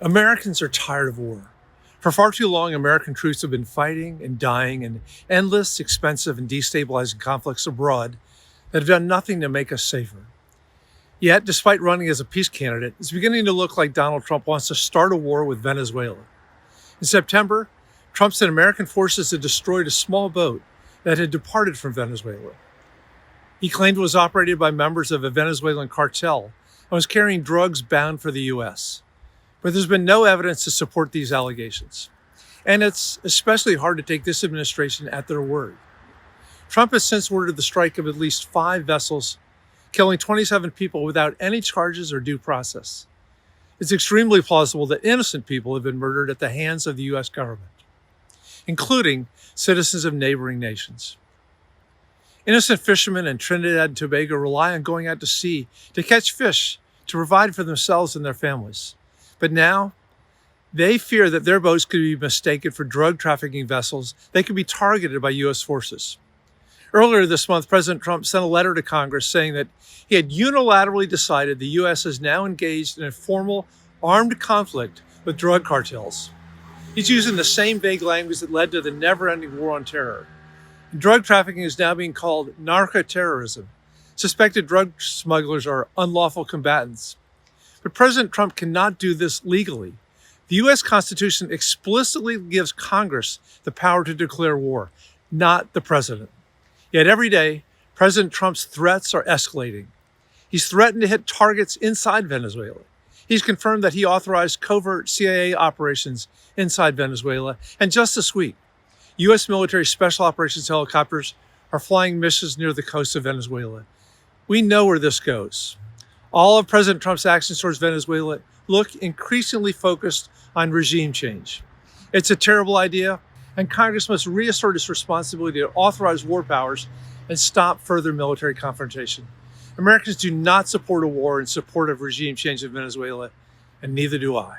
Americans are tired of war. For far too long, American troops have been fighting and dying in endless, expensive, and destabilizing conflicts abroad that have done nothing to make us safer. Yet, despite running as a peace candidate, it's beginning to look like Donald Trump wants to start a war with Venezuela. In September, Trump said American forces had destroyed a small boat that had departed from Venezuela. He claimed it was operated by members of a Venezuelan cartel and was carrying drugs bound for the U.S. But there's been no evidence to support these allegations. And it's especially hard to take this administration at their word. Trump has since ordered the strike of at least 5 vessels, killing 27 people without any charges or due process. It's extremely plausible that innocent people have been murdered at the hands of the U.S. government, including citizens of neighboring nations. Innocent fishermen in Trinidad and Tobago rely on going out to sea to catch fish to provide for themselves and their families. But now, they fear that their boats could be mistaken for drug trafficking vessels that could be targeted by U.S. forces. Earlier this month, President Trump sent a letter to Congress saying that he had unilaterally decided the U.S. is now engaged in a formal armed conflict with drug cartels. He's using the same vague language that led to the never-ending war on terror. Drug trafficking is now being called narco-terrorism. Suspected drug smugglers are unlawful combatants. But President Trump cannot do this legally. The U.S. Constitution explicitly gives Congress the power to declare war, not the president. Yet every day, President Trump's threats are escalating. He's threatened to hit targets inside Venezuela. He's confirmed that he authorized covert CIA operations inside Venezuela. And just this week, U.S. military special operations helicopters are flying missions near the coast of Venezuela. We know where this goes. All of President Trump's actions towards Venezuela look increasingly focused on regime change. It's a terrible idea, and Congress must reassert its responsibility to authorize war powers and stop further military confrontation. Americans do not support a war in support of regime change in Venezuela, and neither do I.